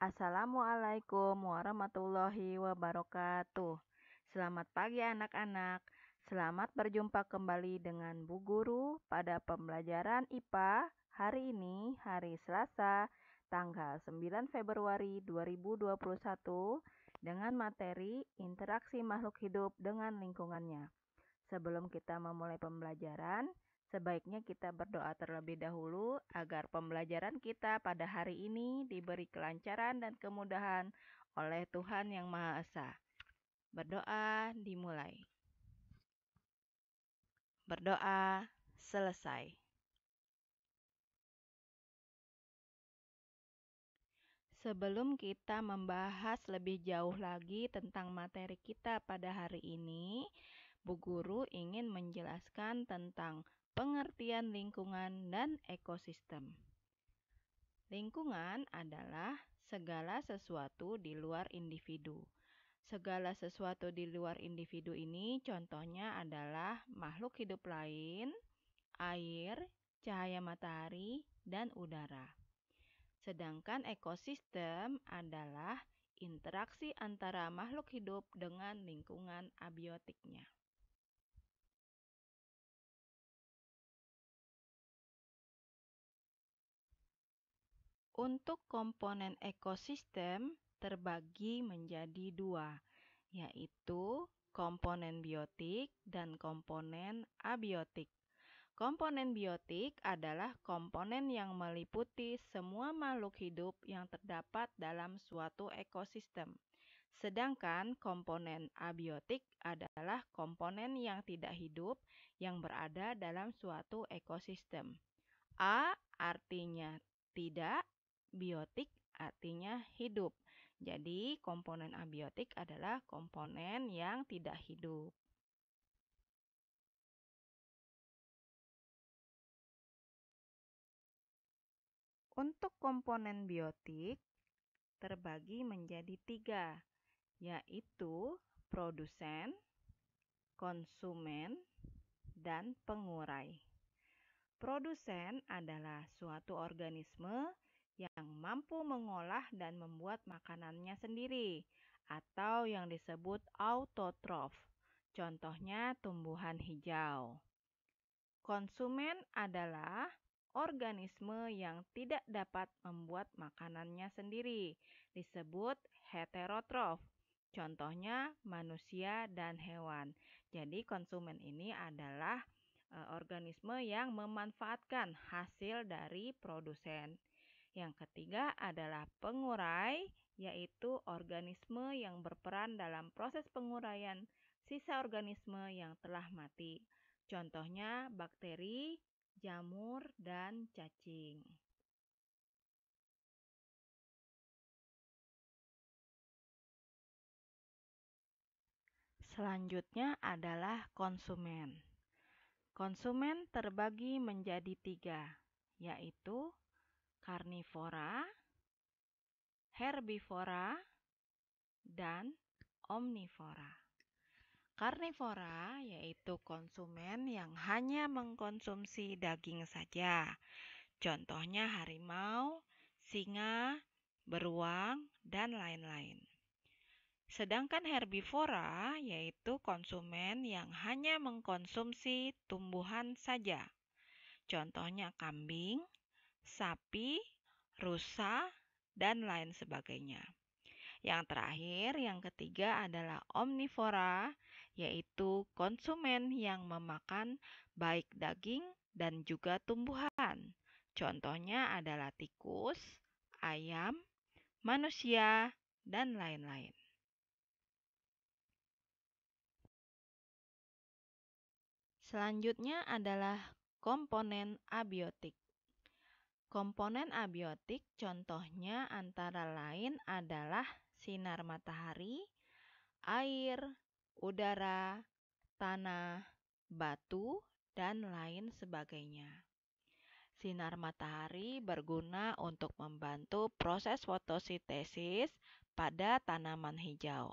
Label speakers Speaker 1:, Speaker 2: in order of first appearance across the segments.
Speaker 1: Assalamualaikum warahmatullahi wabarakatuh. Selamat pagi anak-anak. Selamat berjumpa kembali dengan Bu Guru pada pembelajaran IPA hari ini, hari Selasa, tanggal 9 Februari 2021 dengan materi interaksi makhluk hidup dengan lingkungannya. Sebelum kita memulai pembelajaran, sebaiknya kita berdoa terlebih dahulu agar pembelajaran kita pada hari ini diberi kelancaran dan kemudahan oleh Tuhan Yang Maha Esa. Berdoa dimulai. Berdoa selesai. Sebelum kita membahas lebih jauh lagi tentang materi kita pada hari ini, Bu Guru ingin menjelaskan tentang pengertian lingkungan dan ekosistem. Lingkungan adalah segala sesuatu di luar individu. Segala sesuatu di luar individu ini contohnya adalah makhluk hidup lain, air, cahaya matahari, dan udara. Sedangkan ekosistem adalah interaksi antara makhluk hidup dengan lingkungan abiotiknya. Untuk komponen ekosistem terbagi menjadi dua, yaitu komponen biotik dan komponen abiotik. Komponen biotik adalah komponen yang meliputi semua makhluk hidup yang terdapat dalam suatu ekosistem. Sedangkan komponen abiotik adalah komponen yang tidak hidup yang berada dalam suatu ekosistem. A artinya tidak, biotik artinya hidup. Jadi, komponen abiotik adalah komponen yang tidak hidup. Untuk komponen biotik terbagi menjadi tiga, yaitu produsen, konsumen, dan pengurai. Produsen adalah suatu organisme yang mampu mengolah dan membuat makanannya sendiri, atau yang disebut autotrof. Contohnya tumbuhan hijau. Konsumen adalah organisme yang tidak dapat membuat makanannya sendiri, disebut heterotrof. Contohnya manusia dan hewan. Jadi konsumen ini adalah organisme yang memanfaatkan hasil dari produsen. Yang ketiga adalah pengurai, yaitu organisme yang berperan dalam proses penguraian sisa organisme yang telah mati. Contohnya bakteri, jamur, dan cacing. Selanjutnya adalah konsumen. Konsumen terbagi menjadi tiga, yaitu karnivora, herbivora, dan omnivora. Karnivora yaitu konsumen yang hanya mengkonsumsi daging saja. Contohnya harimau, singa, beruang, dan lain-lain. Sedangkan herbivora yaitu konsumen yang hanya mengkonsumsi tumbuhan saja. Contohnya kambing, sapi, rusa, dan lain sebagainya. Yang terakhir, yang ketiga adalah omnivora, yaitu konsumen yang memakan baik daging dan juga tumbuhan. Contohnya adalah tikus, ayam, manusia, dan lain-lain. Selanjutnya adalah komponen abiotik. Komponen abiotik contohnya antara lain adalah sinar matahari, air, udara, tanah, batu, dan lain sebagainya. Sinar matahari berguna untuk membantu proses fotosintesis pada tanaman hijau.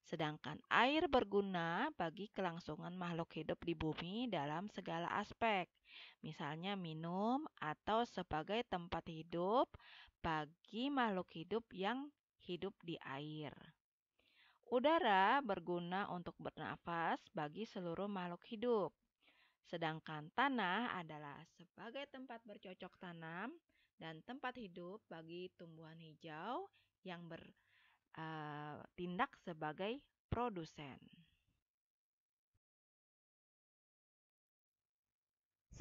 Speaker 1: Sedangkan air berguna bagi kelangsungan makhluk hidup di bumi dalam segala aspek, misalnya minum atau sebagai tempat hidup bagi makhluk hidup yang hidup di air. Udara berguna untuk bernafas bagi seluruh makhluk hidup. Sedangkan tanah adalah sebagai tempat bercocok tanam dan tempat hidup bagi tumbuhan hijau yang bertindak sebagai produsen.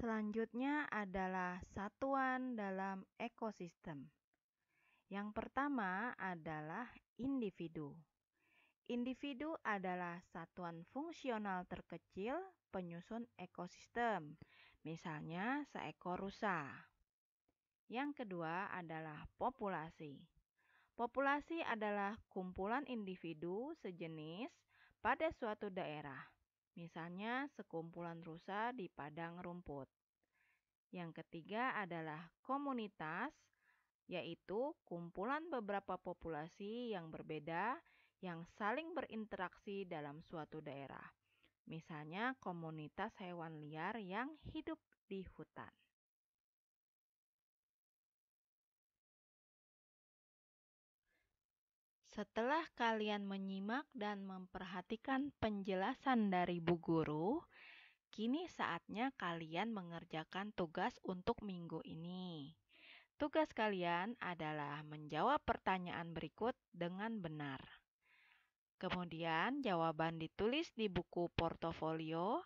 Speaker 1: Selanjutnya adalah satuan dalam ekosistem. Yang pertama adalah individu. Individu adalah satuan fungsional terkecil penyusun ekosistem, misalnya seekor rusa. Yang kedua adalah populasi. Populasi adalah kumpulan individu sejenis pada suatu daerah, misalnya sekumpulan rusa di padang rumput. Yang ketiga adalah komunitas, yaitu kumpulan beberapa populasi yang berbeda yang saling berinteraksi dalam suatu daerah, misalnya komunitas hewan liar yang hidup di hutan. Setelah kalian menyimak dan memperhatikan penjelasan dari Bu Guru, kini saatnya kalian mengerjakan tugas untuk minggu ini. Tugas kalian adalah menjawab pertanyaan berikut dengan benar. Kemudian jawaban ditulis di buku portofolio,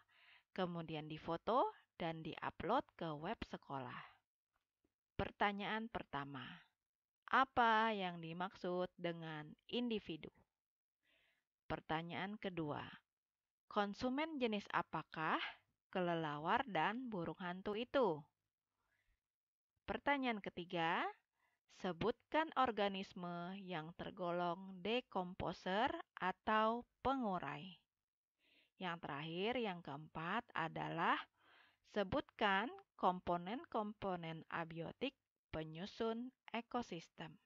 Speaker 1: kemudian difoto dan diupload ke web sekolah. Pertanyaan pertama, apa yang dimaksud dengan individu? Pertanyaan kedua, konsumen jenis apakah kelelawar dan burung hantu itu? Pertanyaan ketiga, sebutkan organisme yang tergolong dekomposer atau pengurai. Yang terakhir, yang keempat adalah sebutkan komponen-komponen abiotik penyusun ekosistem.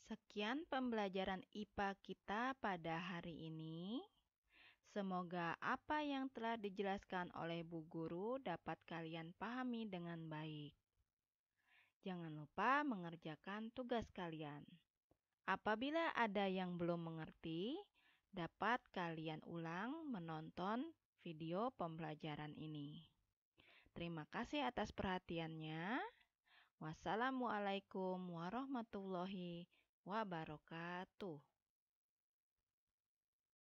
Speaker 1: Sekian pembelajaran IPA kita pada hari ini. Semoga apa yang telah dijelaskan oleh Bu Guru dapat kalian pahami dengan baik. Jangan lupa mengerjakan tugas kalian. Apabila ada yang belum mengerti, dapat kalian ulang menonton video pembelajaran ini. Terima kasih atas perhatiannya. Wassalamualaikum warahmatullahi wabarakatuh.